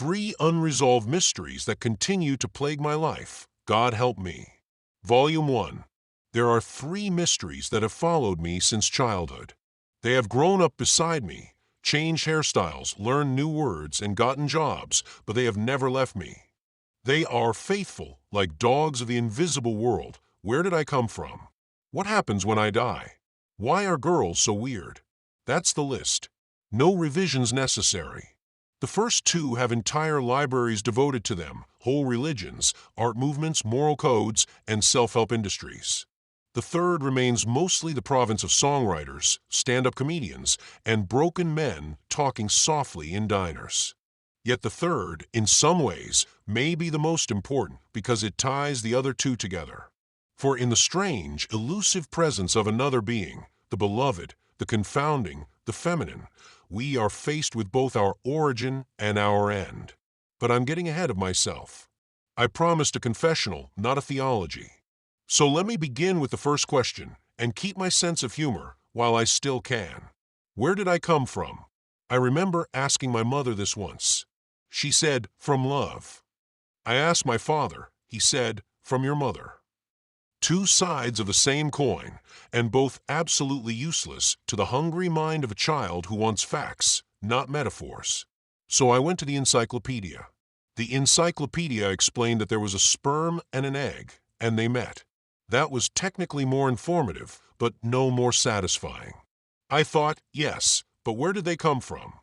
Three unresolved mysteries that continue to plague my life. God help me. Volume 1. There are three mysteries that have followed me since childhood. They have grown up beside me, changed hairstyles, learned new words, and gotten jobs, but they have never left me. They are faithful, like dogs of the invisible world. Where did I come from? What happens when I die? Why are girls so weird? That's the list. No revisions necessary. The first two have entire libraries devoted to them, whole religions, art movements, moral codes, and self-help industries. The third remains mostly the province of songwriters, stand-up comedians, and broken men talking softly in diners. Yet the third, in some ways, may be the most important because it ties the other two together. For in the strange, elusive presence of another being, the beloved, the confounding, the feminine, we are faced with both our origin and our end. But I'm getting ahead of myself. I promised a confessional, not a theology. So let me begin with the first question and keep my sense of humor while I still can. Where did I come from? I remember asking my mother this once. She said, from love. I asked my father. He said, from your mother. Two sides of the same coin, and both absolutely useless to the hungry mind of a child who wants facts, not metaphors. So I went to the encyclopedia. The encyclopedia explained that there was a sperm and an egg, and they met. That was technically more informative, but no more satisfying. I thought, yes, but where did they come from?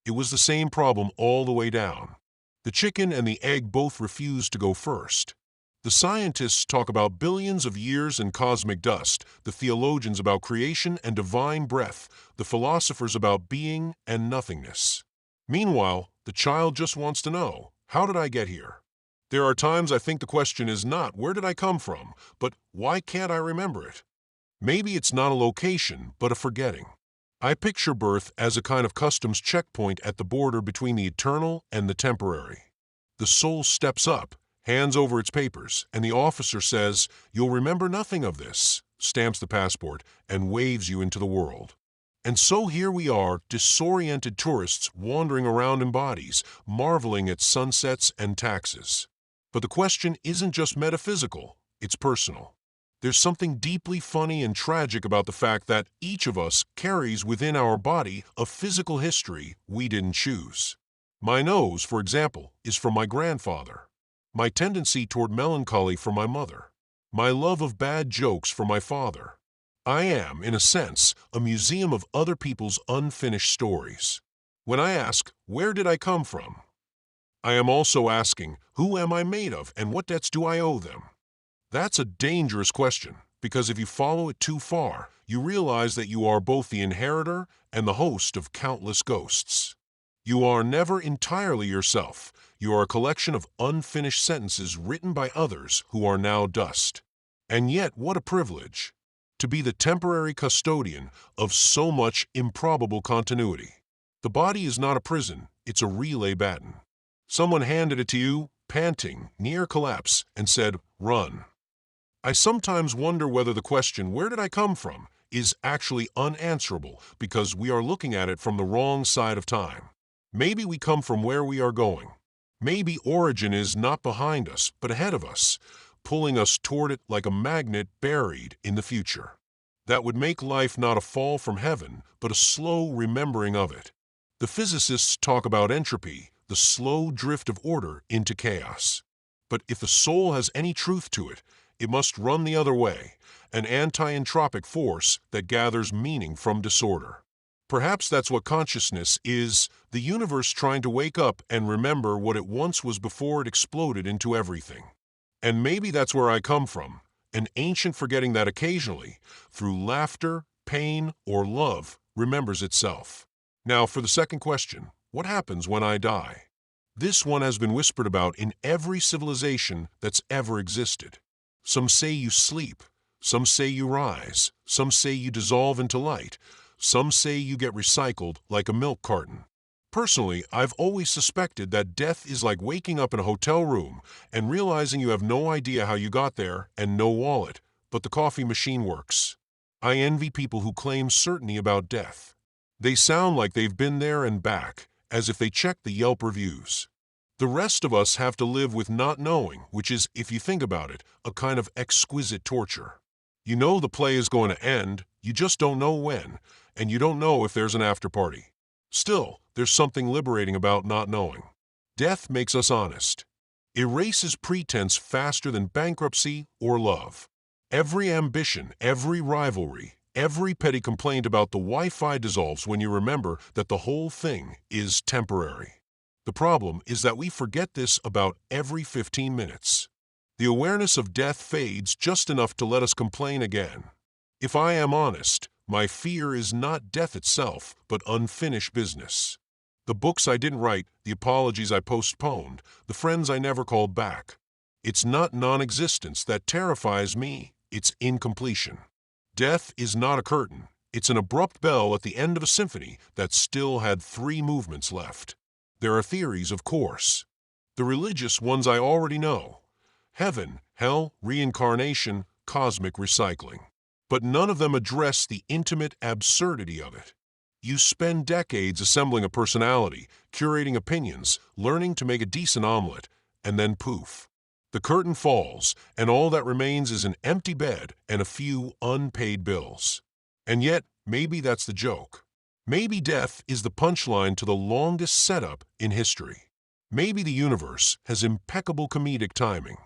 It was the same problem all the way down. The chicken and the egg both refused to go first. The scientists talk about billions of years and cosmic dust, the theologians about creation and divine breath, the philosophers about being and nothingness. Meanwhile, the child just wants to know, how did I get here? There are times I think the question is not where did I come from, but why can't I remember it? Maybe it's not a location, but a forgetting. I picture birth as a kind of customs checkpoint at the border between the eternal and the temporary. The soul steps up, hands over its papers, and the officer says, "You'll remember nothing of this," stamps the passport, and waves you into the world. And so here we are, disoriented tourists wandering around in bodies, marveling at sunsets and taxes. But the question isn't just metaphysical, it's personal. There's something deeply funny and tragic about the fact that each of us carries within our body a physical history we didn't choose. My nose, for example, is from my grandfather. My tendency toward melancholy from my mother. My love of bad jokes from my father. I am, in a sense, a museum of other people's unfinished stories. When I ask, where did I come from? I am also asking, who am I made of and what debts do I owe them? That's a dangerous question, because if you follow it too far, you realize that you are both the inheritor and the host of countless ghosts. You are never entirely yourself. You are a collection of unfinished sentences written by others who are now dust. And yet, what a privilege, to be the temporary custodian of so much improbable continuity. The body is not a prison, it's a relay baton. Someone handed it to you, panting, near collapse, and said, run. I sometimes wonder whether the question, where did I come from, is actually unanswerable because we are looking at it from the wrong side of time. Maybe we come from where we are going. Maybe origin is not behind us, but ahead of us, pulling us toward it like a magnet buried in the future. That would make life not a fall from heaven, but a slow remembering of it. The physicists talk about entropy, the slow drift of order into chaos. But if the soul has any truth to it, it must run the other way, an anti-entropic force that gathers meaning from disorder. Perhaps that's what consciousness is, the universe trying to wake up and remember what it once was before it exploded into everything. And maybe that's where I come from, an ancient forgetting that occasionally, through laughter, pain, or love, remembers itself. Now for the second question, what happens when I die? This one has been whispered about in every civilization that's ever existed. Some say you sleep, some say you rise, some say you dissolve into light, some say you get recycled like a milk carton. Personally, I've always suspected that death is like waking up in a hotel room and realizing you have no idea how you got there and no wallet, but the coffee machine works. I envy people who claim certainty about death. They sound like they've been there and back, as if they checked the Yelp reviews. The rest of us have to live with not knowing, which is, if you think about it, a kind of exquisite torture. You know the play is going to end, you just don't know when, and you don't know if there's an after party. Still, there's something liberating about not knowing. Death makes us honest. Erases pretense faster than bankruptcy or love. Every ambition, every rivalry, every petty complaint about the Wi-Fi dissolves when you remember that the whole thing is temporary. The problem is that we forget this about every 15 minutes. The awareness of death fades just enough to let us complain again. If I am honest, my fear is not death itself, but unfinished business. The books I didn't write, the apologies I postponed, the friends I never called back. It's not non-existence that terrifies me, it's incompletion. Death is not a curtain, it's an abrupt bell at the end of a symphony that still had 3 movements left. There are theories, of course. The religious ones I already know. Heaven, hell, reincarnation, cosmic recycling. But none of them address the intimate absurdity of it. You spend decades assembling a personality, curating opinions, learning to make a decent omelet, and then poof. The curtain falls, and all that remains is an empty bed and a few unpaid bills. And yet, maybe that's the joke. Maybe death is the punchline to the longest setup in history. Maybe the universe has impeccable comedic timing.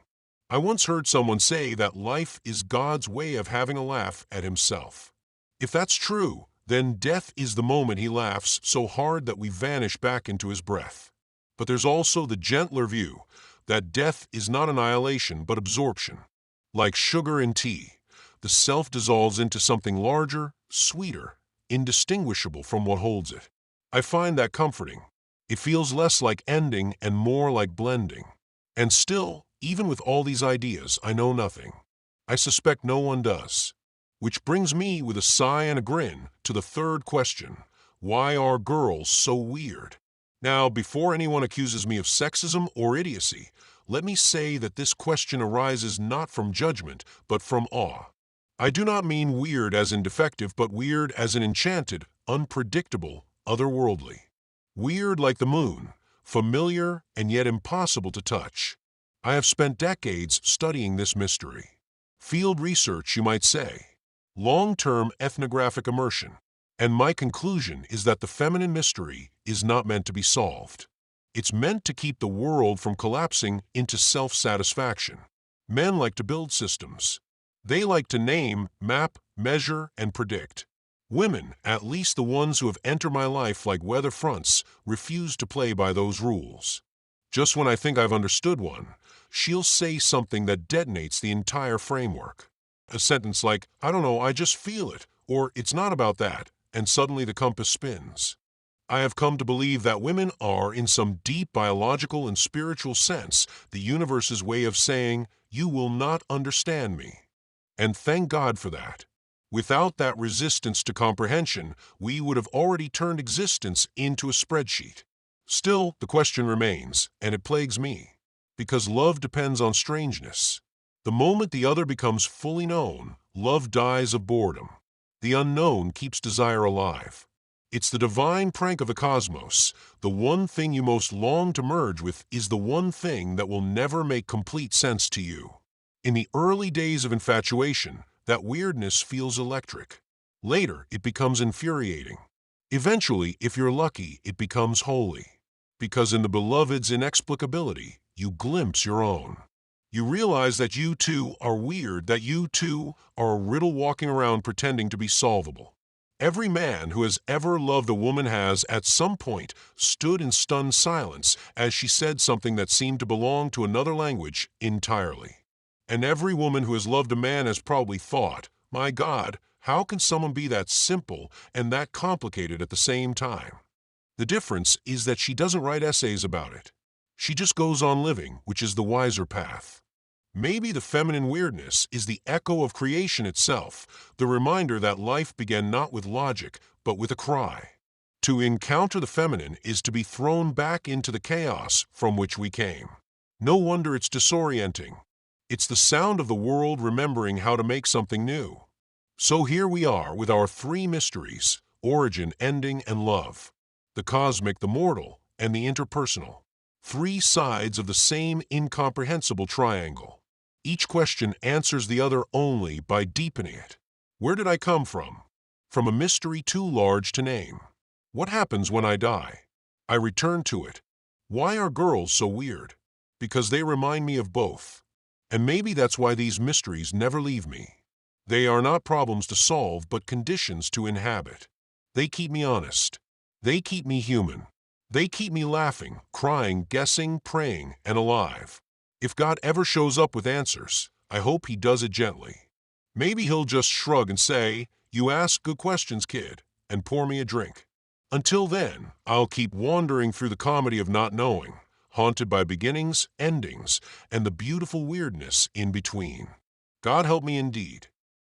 I once heard someone say that life is God's way of having a laugh at himself. If that's true, then death is the moment he laughs so hard that we vanish back into his breath. But there's also the gentler view that death is not annihilation but absorption. Like sugar in tea, the self dissolves into something larger, sweeter, indistinguishable from what holds it. I find that comforting. It feels less like ending and more like blending. And still, even with all these ideas, I know nothing. I suspect no one does. Which brings me, with a sigh and a grin, to the third question. Why are girls so weird? Now, before anyone accuses me of sexism or idiocy, let me say that this question arises not from judgment, but from awe. I do not mean weird as in defective, but weird as in enchanted, unpredictable, otherworldly. Weird like the moon, familiar and yet impossible to touch. I have spent decades studying this mystery. Field research, you might say. Long-term ethnographic immersion. And my conclusion is that the feminine mystery is not meant to be solved. It's meant to keep the world from collapsing into self-satisfaction. Men like to build systems. They like to name, map, measure, and predict. Women, at least the ones who have entered my life like weather fronts, refuse to play by those rules. Just when I think I've understood one, she'll say something that detonates the entire framework. A sentence like, I don't know, I just feel it, or it's not about that, and suddenly the compass spins. I have come to believe that women are, in some deep biological and spiritual sense, the universe's way of saying, you will not understand me. And thank God for that. Without that resistance to comprehension, we would have already turned existence into a spreadsheet. Still, the question remains, and it plagues me, because love depends on strangeness. The moment the other becomes fully known, love dies of boredom. The unknown keeps desire alive. It's the divine prank of the cosmos. The one thing you most long to merge with is the one thing that will never make complete sense to you. In the early days of infatuation, that weirdness feels electric. Later, it becomes infuriating. Eventually, if you're lucky, it becomes holy. Because in the beloved's inexplicability, you glimpse your own. You realize that you too are weird, that you too are a riddle walking around pretending to be solvable. Every man who has ever loved a woman has, at some point, stood in stunned silence as she said something that seemed to belong to another language entirely. And every woman who has loved a man has probably thought, my God, how can someone be that simple and that complicated at the same time? The difference is that she doesn't write essays about it. She just goes on living, which is the wiser path. Maybe the feminine weirdness is the echo of creation itself, the reminder that life began not with logic, but with a cry. To encounter the feminine is to be thrown back into the chaos from which we came. No wonder it's disorienting. It's the sound of the world remembering how to make something new. So here we are with our 3 mysteries: origin, ending, and love. The cosmic, the mortal, and the interpersonal. Three sides of the same incomprehensible triangle. Each question answers the other only by deepening it. Where did I come from? From a mystery too large to name. What happens when I die? I return to it. Why are girls so weird? Because they remind me of both. And maybe that's why these mysteries never leave me. They are not problems to solve, but conditions to inhabit. They keep me honest. They keep me human. They keep me laughing, crying, guessing, praying, and alive. If God ever shows up with answers, I hope he does it gently. Maybe he'll just shrug and say, "You ask good questions, kid," and pour me a drink. Until then, I'll keep wandering through the comedy of not knowing, haunted by beginnings, endings, and the beautiful weirdness in between. God help me indeed.